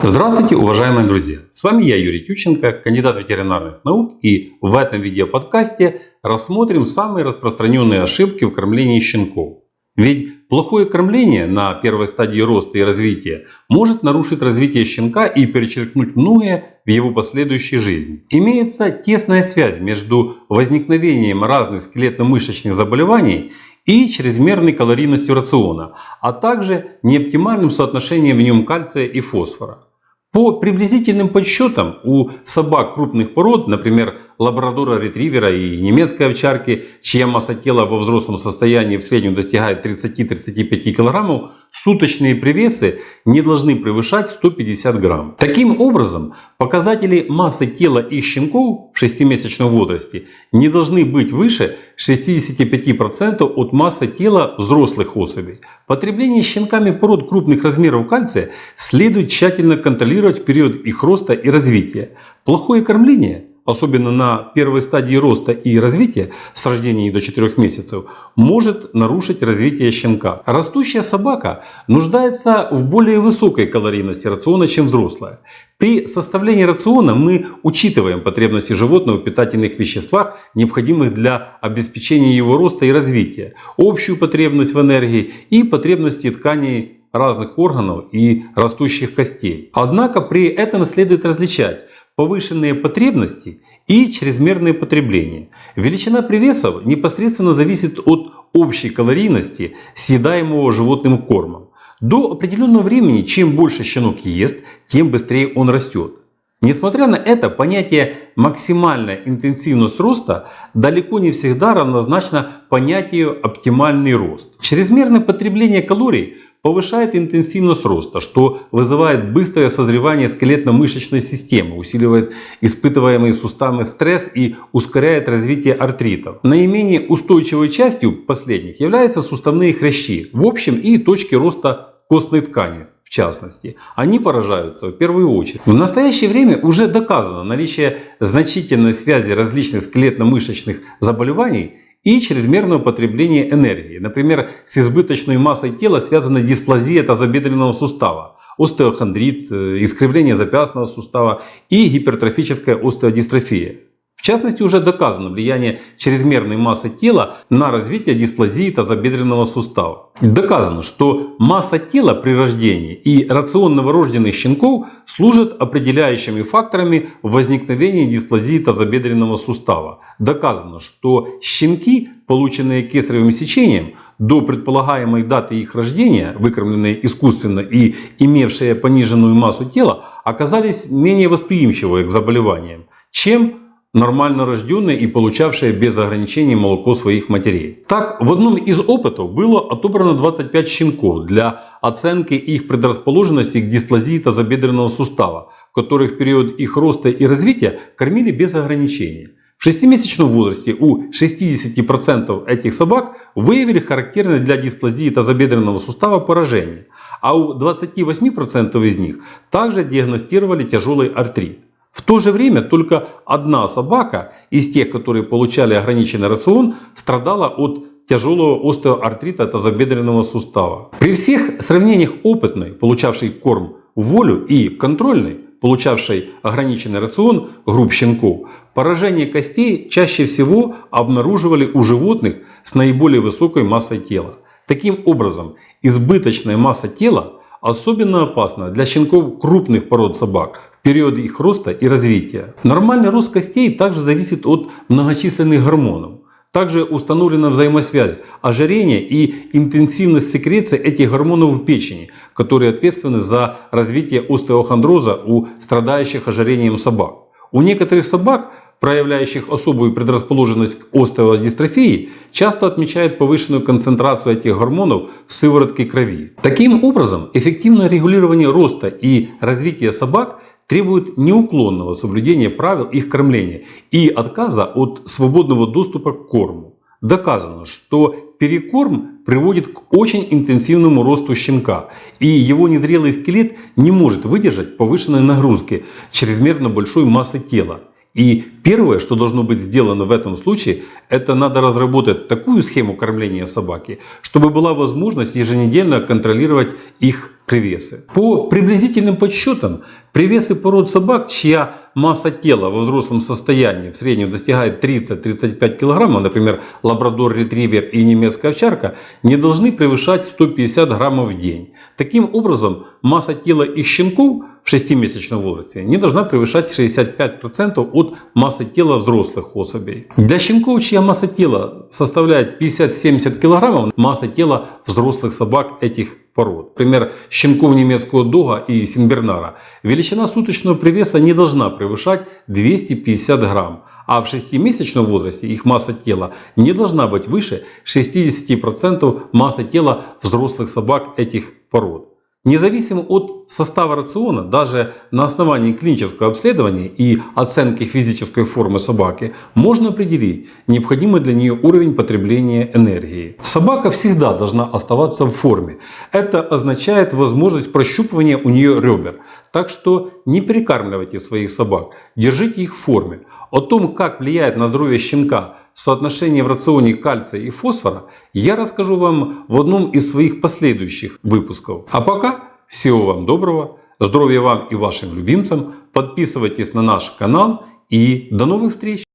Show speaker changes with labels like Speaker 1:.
Speaker 1: Здравствуйте, уважаемые друзья! С вами я, Юрий Тюченко, кандидат ветеринарных наук, и в этом видеоподкасте рассмотрим самые распространенные ошибки в кормлении щенков. Ведь плохое кормление на первой стадии роста и развития может нарушить развитие щенка и перечеркнуть многое в его последующей жизни. Имеется тесная связь между возникновением разных скелетно-мышечных заболеваний и чрезмерной калорийностью рациона, а также неоптимальным соотношением в нем кальция и фосфора. По приблизительным подсчетам, у собак крупных пород, например, лабрадора-ретривера и немецкой овчарки, чья масса тела во взрослом состоянии в среднем достигает 30-35 кг, суточные привесы не должны превышать 150 грамм. Таким образом, показатели массы тела их щенков в 6-месячном возрасте не должны быть выше 65% от массы тела взрослых особей. Потребление щенками пород крупных размеров кальция следует тщательно контролировать в период их роста и развития. Плохое кормление, особенно на первой стадии роста и развития с рождения до 4 месяцев, может нарушить развитие щенка. Растущая собака нуждается в более высокой калорийности рациона, чем взрослая. При составлении рациона мы учитываем потребности животного в питательных веществах, необходимых для обеспечения его роста и развития, общую потребность в энергии и потребности тканей разных органов и растущих костей. Однако при этом следует различать повышенные потребности и чрезмерное потребление. Величина привесов непосредственно зависит от общей калорийности съедаемого животным кормом. До определенного времени, чем больше щенок ест, тем быстрее он растет. Несмотря на это, понятие «максимальная интенсивность роста» далеко не всегда равнозначно понятию «оптимальный рост». Чрезмерное потребление калорий повышает интенсивность роста, что вызывает быстрое созревание скелетно-мышечной системы, усиливает испытываемый суставный стресс и ускоряет развитие артритов. Наименее устойчивой частью последних являются суставные хрящи, в общем, и точки роста костной ткани. В частности, они поражаются в первую очередь. В настоящее время уже доказано наличие значительной связи различных скелетно-мышечных заболеваний и чрезмерного потребления энергии. Например, с избыточной массой тела связана дисплазия тазобедренного сустава, остеохондрит, искривление запястного сустава и гипертрофическая остеодистрофия. В частности, уже доказано влияние чрезмерной массы тела на развитие дисплазии тазобедренного сустава. Доказано, что масса тела при рождении и рацион новорожденных щенков служат определяющими факторами возникновения дисплазии тазобедренного сустава. Доказано, что щенки, полученные кесаревым сечением, до предполагаемой даты их рождения, выкормленные искусственно и имевшие пониженную массу тела, оказались менее восприимчивы к заболеваниям, чем нормально рожденные и получавшие без ограничений молоко своих матерей. Так, в одном из опытов было отобрано 25 щенков для оценки их предрасположенности к дисплазии тазобедренного сустава, которых в период их роста и развития кормили без ограничений. В 6-месячном возрасте у 60% этих собак выявили характерное для дисплазии тазобедренного сустава поражение, а у 28% из них также диагностировали тяжелый артрит. В то же время только одна собака из тех, которые получали ограниченный рацион, страдала от тяжелого остеоартрита тазобедренного сустава. При всех сравнениях опытной, получавшей корм в волю, и контрольной, получавшей ограниченный рацион групп щенков, поражение костей чаще всего обнаруживали у животных с наиболее высокой массой тела. Таким образом, избыточная масса тела особенно опасна для щенков крупных пород собак в период их роста и развития. Нормальный рост костей также зависит от многочисленных гормонов. Также установлена взаимосвязь ожирения и интенсивность секреции этих гормонов в печени, которые ответственны за развитие остеохондроза у страдающих ожирением собак. У некоторых собак, проявляющих особую предрасположенность к остеодистрофии, часто отмечают повышенную концентрацию этих гормонов в сыворотке крови. Таким образом, эффективное регулирование роста и развития собак требует неуклонного соблюдения правил их кормления и отказа от свободного доступа к корму. Доказано, что перекорм приводит к очень интенсивному росту щенка, и его незрелый скелет не может выдержать повышенной нагрузки чрезмерно большой массы тела. И первое, что должно быть сделано в этом случае, это надо разработать такую схему кормления собаки, чтобы была возможность еженедельно контролировать их привесы. По приблизительным подсчетам, привесы пород собак, чья масса тела во взрослом состоянии в среднем достигает 30-35 кг, например, лабрадор, ретривер и немецкая овчарка, не должны превышать 150 граммов в день. Таким образом, масса тела их щенков в 6-месячном возрасте не должна превышать 65% от массы тела взрослых особей. Для щенков, чья масса тела составляет 50-70 кг, масса тела взрослых собак этих пород, например, щенков немецкого дога и сенбернара, величина суточного привеса не должна превышать 250 грамм, а в 6-месячном возрасте их масса тела не должна быть выше 60% массы тела взрослых собак этих пород. Независимо от состава рациона, даже на основании клинического обследования и оценки физической формы собаки, можно определить необходимый для нее уровень потребления энергии. Собака всегда должна оставаться в форме. Это означает возможность прощупывания у нее ребер. Так что не перекармливайте своих собак, держите их в форме. О том, как влияет на здоровье щенка соотношение в рационе кальция и фосфора, я расскажу вам в одном из своих последующих выпусков. А пока всего вам доброго, здоровья вам и вашим любимцам, подписывайтесь на наш канал и до новых встреч!